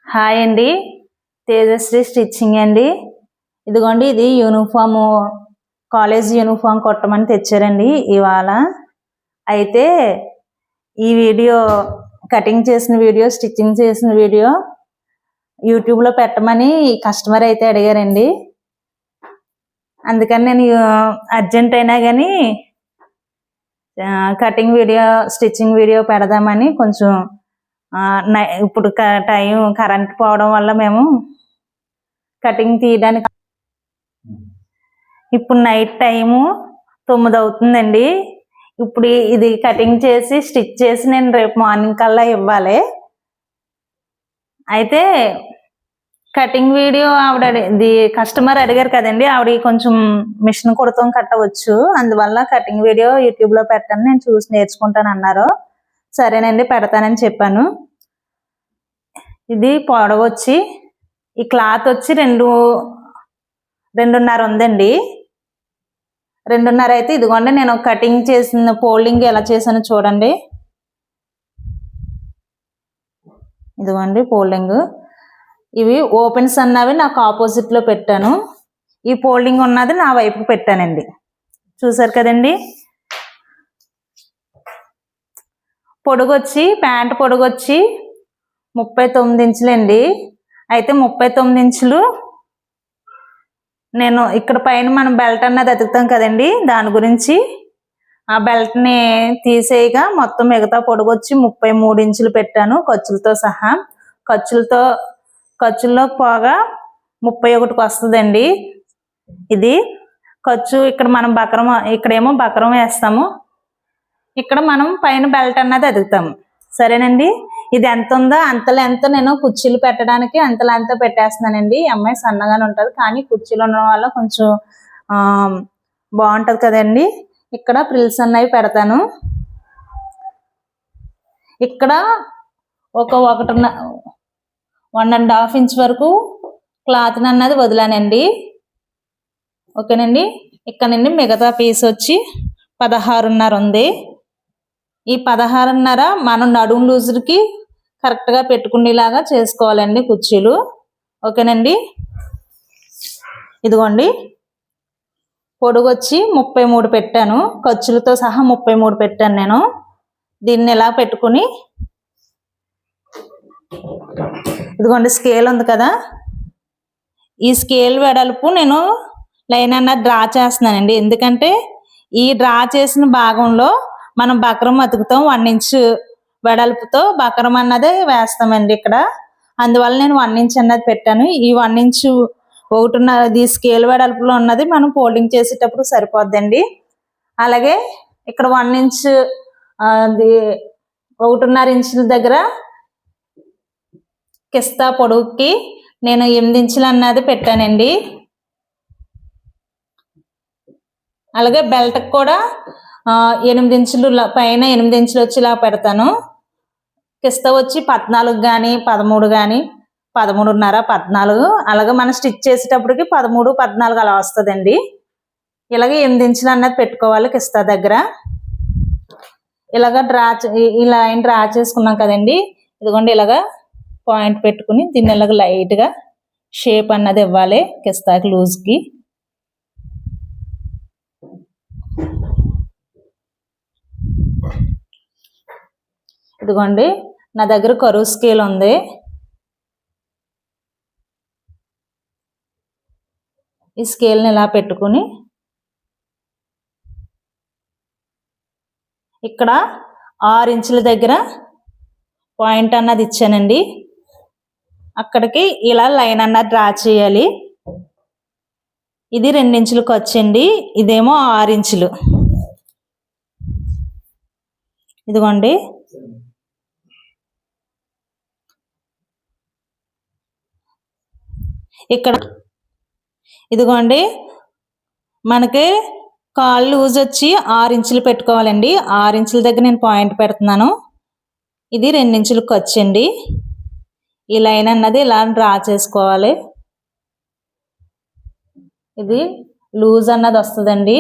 Hi అండి, Tejasri stitching అండి. ఇదిగోండి, ఇది యూనిఫామ్, కాలేజ్ యూనిఫామ్ కుట్టమని తెచ్చారండి ఇవాళ. అయితే ఈ వీడియో కటింగ్ చేసిన వీడియో, స్టిచ్చింగ్ చేసిన వీడియో యూట్యూబ్లో పెట్టమని కస్టమర్ అయితే అడిగారండి. అందుకని నేను అర్జెంట్ అయినా కానీ కటింగ్ వీడియో, స్టిచ్చింగ్ వీడియో పెడదామని కొంచెం ఇప్పుడు టైం కరెంట్ పోవడం వల్ల మేము కటింగ్ తీయడానికి ఇప్పుడు నైట్ టైము 9 అవుతుందండి. ఇప్పుడు ఇది కటింగ్ చేసి స్టిచ్ చేసి నేను రేపు మార్నింగ్ కల్లా ఇవ్వాలి. అయితే కటింగ్ వీడియో కస్టమర్ అడిగారు కదండి, ఆవిడ కొంచెం మిషన్ కుడతాం కట్టవచ్చు, అందువల్ల కటింగ్ వీడియో యూట్యూబ్లో పెట్టండి, నేను చూసి నేర్చుకుంటాను అన్నారు. సరేనండి, పెడతానని చెప్పాను. ఇది పొడవు వచ్చి, ఈ క్లాత్ వచ్చి 2.5 ఉందండి. 2.5 అయితే ఇదిగోండి, నేను కటింగ్ చేసిన ఫోల్డింగ్ ఎలా చేశానో చూడండి. ఇదిగోండి ఫోల్డింగ్. ఇవి ఓపెన్స్ అన్నవి నాకు ఆపోజిట్లో పెట్టాను, ఈ ఫోల్డింగ్ ఉన్నది నా వైపు పెట్టానండి. చూసారు కదండి. పొడుగొచ్చి, ప్యాంట్ పొడుగొచ్చి 39 ఇంచులండి. అయితే 39 ఇంచులు నేను ఇక్కడ పైన మనం బెల్ట్ అన్నది అతుకుతాం కదండి, దాని గురించి ఆ బెల్ట్ని తీసేయగా మొత్తం మిగతా పొడుగొచ్చి 33 ఇంచులు పెట్టాను ఖర్చులతో సహా. ఖర్చుల్లో పోగా 31కి వస్తుందండి. ఇది ఖర్చు. ఇక్కడ మనం ఇక్కడేమో బక్రం వేస్తాము, ఇక్కడ మనం పైన బెల్ట్ అన్నది అదుగుతాము. సరేనండి. ఇది ఎంత ఉందో అంతలో నేను కుర్చీలు పెట్టడానికి అంతలో పెట్టేస్తున్నానండి. అమ్మాయి సన్నగానే ఉంటుంది, కానీ కుర్చీలు ఉండడం వల్ల కొంచెం బాగుంటుంది కదండి. ఇక్కడ ప్రిల్స్ అన్నవి పెడతాను. ఇక్కడ ఒక 1.5 ఇంచ్ వరకు క్లాత్ అన్నది వదిలానండి. ఓకేనండి. ఇక్కడ నుండి మిగతా పీస్ వచ్చి 16.5 ఉంది. ఈ 16.5 మనం నడుము లూజుకి కరెక్ట్గా పెట్టుకునేలాగా చేసుకోవాలండి కుర్చీలు. ఓకేనండి. ఇదిగోండి, పొడుగొచ్చి 33 పెట్టాను, ఖర్చులతో సహా 33 పెట్టాను నేను. దీన్ని ఎలా పెట్టుకుని, ఇదిగోండి స్కేల్ ఉంది కదా, ఈ స్కేల్ వెడల్పు నేను లైన్ అన్నది డ్రా చేస్తున్నానండి. ఎందుకంటే ఈ డ్రా చేసిన భాగంలో మనం బక్రం అతుకుతాం, 1 ఇంచ్ వెడల్పుతో బక్రం అన్నది వేస్తామండి ఇక్కడ. అందువల్ల నేను 1 ఇంచ్ అన్నది పెట్టాను. ఈ 1 ఇంచ్ 1.5 స్కేల్ వెడల్పులో ఉన్నది మనం ఫోల్డింగ్ చేసేటప్పుడు సరిపోద్దండి. అలాగే ఇక్కడ 1 ఇంచ్ 1.5 ఇంచుల దగ్గర కిస్తా పొడవుకి నేను 8 ఇంచులు అన్నది పెట్టానండి. అలాగే బెల్ట్కి కూడా 8 ఇంచులు పైన 8 ఇంచులు వచ్చేలా పెడతాను. కిస్తా వచ్చి 14 కానీ 13 కానీ 13.5 14, అలాగే మనం స్టిచ్ చేసేటప్పటికి 13 14 అలా వస్తుందండి. ఇలాగే 8 ఇంచులు అన్నది పెట్టుకోవాలి కిస్తా దగ్గర. ఇలాగ ఈ లైన్ డ్రా చేసుకున్నాం కదండి. ఇదిగోండి, ఇలాగా పాయింట్ పెట్టుకుని దీన్ని ఇలాగ లైట్గా షేప్ అన్నది ఇవ్వాలి కిస్తాకి లూజ్కి. ఇదిగోండి, నా దగ్గర కరువు స్కేల్ ఉంది. ఈ స్కేల్ని ఇలా పెట్టుకుని ఇక్కడ 6 ఇంచుల దగ్గర పాయింట్ అన్నది ఇచ్చానండి. అక్కడికి ఇలా లైన్ అన్నది డ్రా చేయాలి. ఇది 2 ఇంచులు ఖర్చండి, ఇదేమో 6 ఇంచులు. ఇదిగోండి, ఇక్కడ ఇదిగోండి మనకి కాళ్ళు లూజ్ వచ్చి 6 ఇంచులు పెట్టుకోవాలండి. 6 ఇంచుల దగ్గర నేను పాయింట్ పెడుతున్నాను. ఇది 2 ఇంచులు ఖర్చండి. ఈ లైన్ అన్నది ఇలా డ్రా చేసుకోవాలి. ఇది లూజ్ అన్నది వస్తుందండి.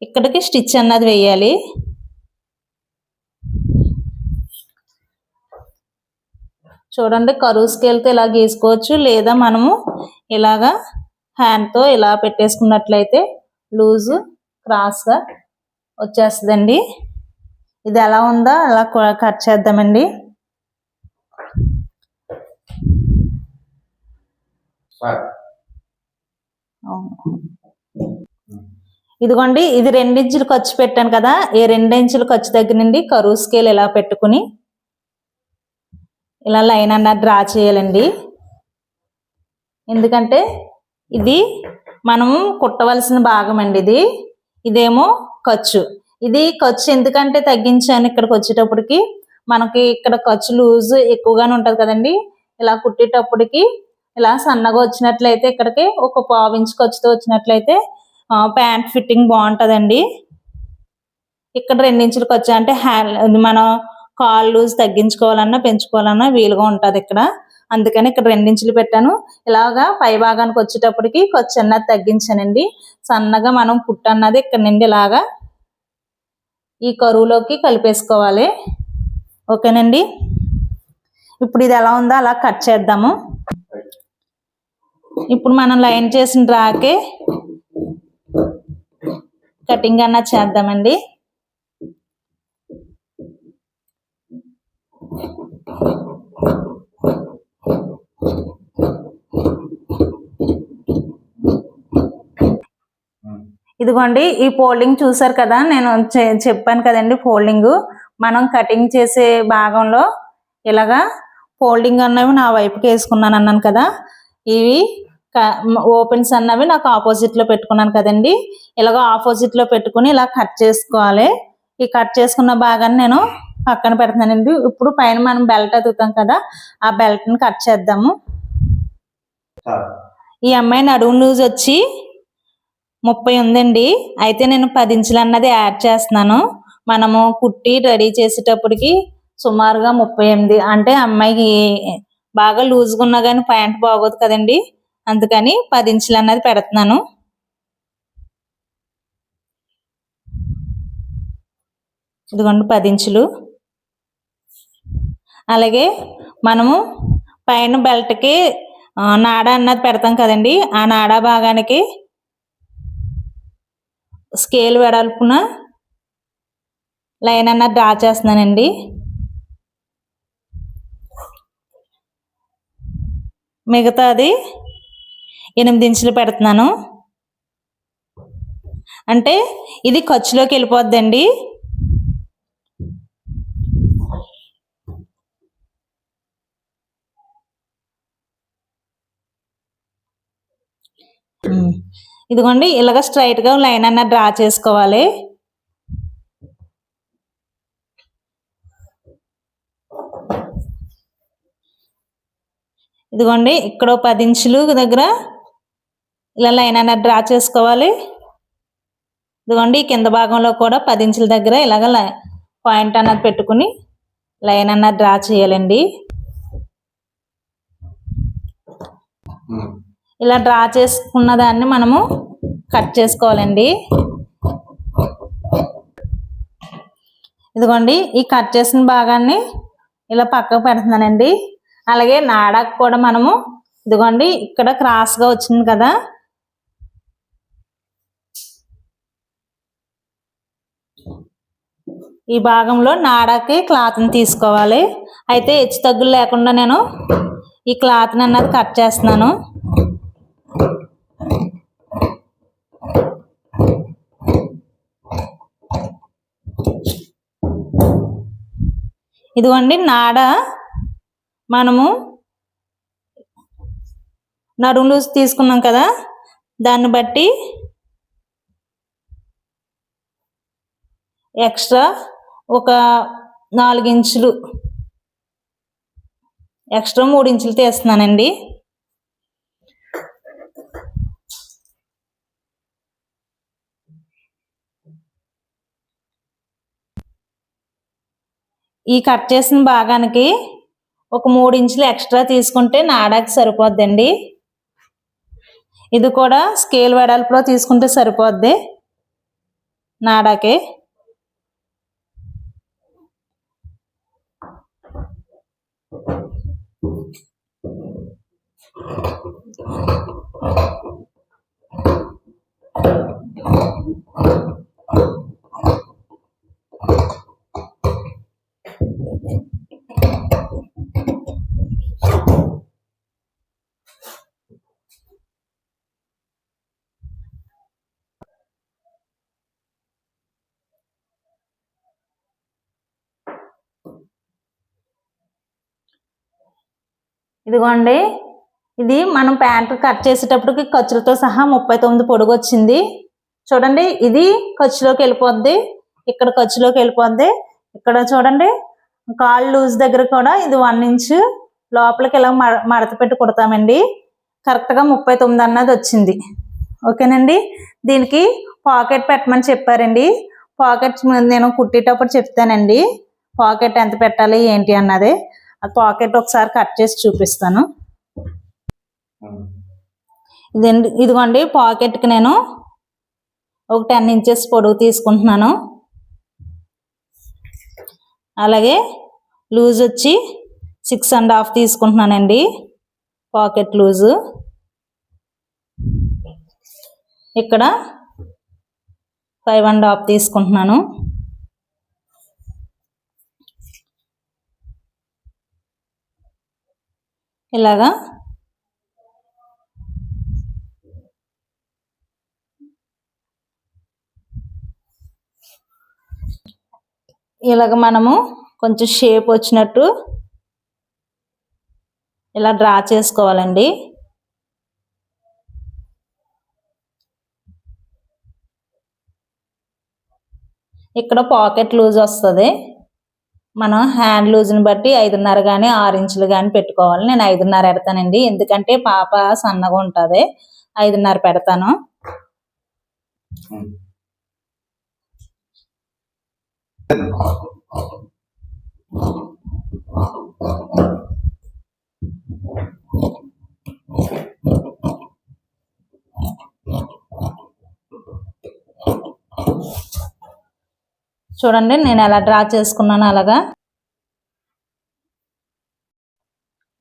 ఇక్కడికి స్టిచ్ అన్నది వేయాలి. చూడండి కరువు స్కేల్తో ఇలా గీసుకోవచ్చు, లేదా మనము ఇలాగా హ్యాండ్తో ఇలా పెట్టేసుకున్నట్లయితే లూజు క్రాస్గా వచ్చేస్తుందండి. ఇది ఎలా ఉందో అలా కట్ చేద్దామండి. ఇదిగోండి, ఇది 2 ఇంచులు ఖర్చు పెట్టాను కదా, ఈ 2 ఇంచుల ఖర్చు దగ్గర నుండి కరువు స్కేల్ ఇలా పెట్టుకుని ఇలా లైన్ అన్నది డ్రా చేయాలండి. ఎందుకంటే ఇది మనము కుట్టవలసిన భాగం అండి. ఇదేమో ఖర్చు. ఇది ఖర్చు ఎందుకంటే తగ్గించాను ఇక్కడికి వచ్చేటప్పటికి, మనకి ఇక్కడ ఖర్చు లూజ్ ఎక్కువగానే ఉంటుంది కదండి. ఇలా కుట్టేటప్పటికి ఇలా సన్నగా వచ్చినట్లయితే ఇక్కడికి ఒక 1/4 ఇంచు ఖర్చుతో వచ్చినట్లయితే ప్యాంట్ ఫిట్టింగ్ బాగుంటుందండి. ఇక్కడ 2 ఇంచులు ఖర్చు అంటే మనం కాల్ లూజ్ తగ్గించుకోవాలన్నా పెంచుకోవాలన్నా వీలుగా ఉంటుంది ఇక్కడ. అందుకని ఇక్కడ 2 ఇంచులు పెట్టాను. ఇలాగా పై భాగానికి వచ్చేటప్పటికి ఖర్చు అన్నది తగ్గించానండి. సన్నగా మనం కుట్టు అన్నది ఇక్కడ నుండి ఇలాగా ఈ కరువులోకి కలిపేసుకోవాలి. ఓకేనండి. ఇప్పుడు ఇది ఎలా ఉందో అలా కట్ చేద్దాము. ఇప్పుడు మనం లైన్ చేసిన డ్రాకే కటింగ్ అన్నది చేద్దామండి. ఇదిగోండి, ఈ ఫోల్డింగ్ చూసారు కదా, నేను చెప్పాను కదండి ఫోల్డింగ్. మనం కటింగ్ చేసే భాగంలో ఇలాగా ఫోల్డింగ్ అన్నవి నా వైపుకి వేసుకున్నాను అన్నాను కదా, ఇవి ఓపెన్స్ అన్నవి నాకు ఆపోజిట్లో పెట్టుకున్నాను కదండి. ఇలాగ ఆపోజిట్లో పెట్టుకుని ఇలా కట్ చేసుకోవాలి. ఈ కట్ చేసుకున్న భాగాన్ని నేను పక్కన పెడుతున్నానండి. ఇప్పుడు పైన మనం బెల్ట్ అతుకుతాం కదా, ఆ బెల్ట్ని కట్ చేద్దాము. ఈ అమ్మాయి నడుము లూజ్ వచ్చి 30 ఉందండి. అయితే నేను 10 ఇంచులు అన్నది యాడ్ చేస్తున్నాను. మనము కుట్టి రెడీ చేసేటప్పటికి సుమారుగా 38. అంటే అమ్మాయికి బాగా లూజ్గా ఉన్నా కానీ ప్యాంట్ బాగోదు కదండి, అందుకని 10 ఇంచులు అన్నది పెడుతున్నాను. ఇదిగోండి 10 ఇంచులు. అలాగే మనము పైన బెల్ట్కి నాడా అన్నది పెడతాం కదండి, ఆ నాడా భాగానికి స్కేల్ వెడల్పున లైన్ అన్నది డ్రా చేస్తున్నానండి. మిగతాది 8 ఇంచులు పెడుతున్నాను. అంటే ఇది ఖర్చులోకి వెళ్ళిపోద్దండి. ఇదిగోండి, ఇలాగ స్ట్రైట్గా లైన్ అన్నది డ్రా చేసుకోవాలి. ఇదిగోండి, ఇక్కడ 10 ఇంచులు దగ్గర ఇలా లైన్ అన్నది డ్రా చేసుకోవాలి. ఇదిగోండి, కింద భాగంలో కూడా 10 ఇంచుల దగ్గర ఇలాగ పాయింట్ అన్నది పెట్టుకుని లైన్ అన్నది డ్రా చేయాలండి. ఇలా డ్రా చేసుకున్న దాన్ని మనము కట్ చేసుకోవాలండి. ఇదిగోండి, ఈ కట్ చేసిన భాగాన్ని ఇలా పక్కకు పెడుతున్నానండి. అలాగే నాడాకు కూడా మనము ఇదిగోండి ఇక్కడ క్రాస్గా వచ్చింది కదా, ఈ భాగంలో నాడాకి క్లాత్ని తీసుకోవాలి. అయితే హెచ్చు తగ్గులు లేకుండా నేను ఈ క్లాత్ని అన్నది కట్ చేస్తున్నాను. ఇదిగోండి, నాడ మనము నడుము లూజ్ తీసుకున్నాం కదా, దాన్ని బట్టి ఎక్స్ట్రా ఒక 4 ఇంచులు ఎక్స్ట్రా 3 ఇంచులు తీస్తున్నానండి. ఈ కట్ చేసిన భాగానికి ఒక 3 ఇంచులు ఎక్స్ట్రా తీసుకుంటే నాడాకి సరిపోద్దండి. ఇది కూడా స్కేల్ వెడల్పులో తీసుకుంటే సరిపోద్ది నాడాకి. ఇదిగోండి, ఇది మనం ప్యాంట్ కట్ చేసేటప్పటికి ఖర్చులతో సహా 39 పొడుగు వచ్చింది. చూడండి, ఇది ఖర్చులోకి వెళ్ళిపోద్ది, ఇక్కడ ఖర్చులోకి వెళ్ళిపోద్ది. ఇక్కడ చూడండి, కాళ్ళు లూజ్ దగ్గర కూడా ఇది 1 ఇంచు లోపలికి ఇలా మడత పెట్టి కుడతామండి. కరెక్ట్గా 39 అన్నది వచ్చింది. ఓకేనండి. దీనికి పాకెట్ పెట్టమని చెప్పారండి. పాకెట్స్ నేను కుట్టేటప్పుడు చెప్తానండి పాకెట్ ఎంత పెట్టాలి ఏంటి అన్నది. ఆ పాకెట్ ఒకసారి కట్ చేసి చూపిస్తాను. ఇదిగోండి, పాకెట్కి నేను ఒక 10 ఇంచెస్ పొడవు తీసుకుంటున్నాను. అలాగే లూజ్ వచ్చి 6.5 తీసుకుంటున్నానండి. పాకెట్ లూజు ఇక్కడ 5.5 తీసుకుంటున్నాను. ఇలాగా మనము కొంచెం షేప్ వచ్చినట్టు ఇలా డ్రా చేసుకోవాలండి. ఇక్కడ పాకెట్ లూజ్ వస్తుంది. మనం హ్యాండ్ లూజ్ని బట్టి 5.5 కానీ 6 ఇంచులు కానీ పెట్టుకోవాలి. నేను 5.5 పెడతానండి, ఎందుకంటే పాప సన్నగా ఉంటుంది. 5.5 పెడతాను. చూడండి, నేను ఎలా డ్రా చేసుకున్నాను అలాగా.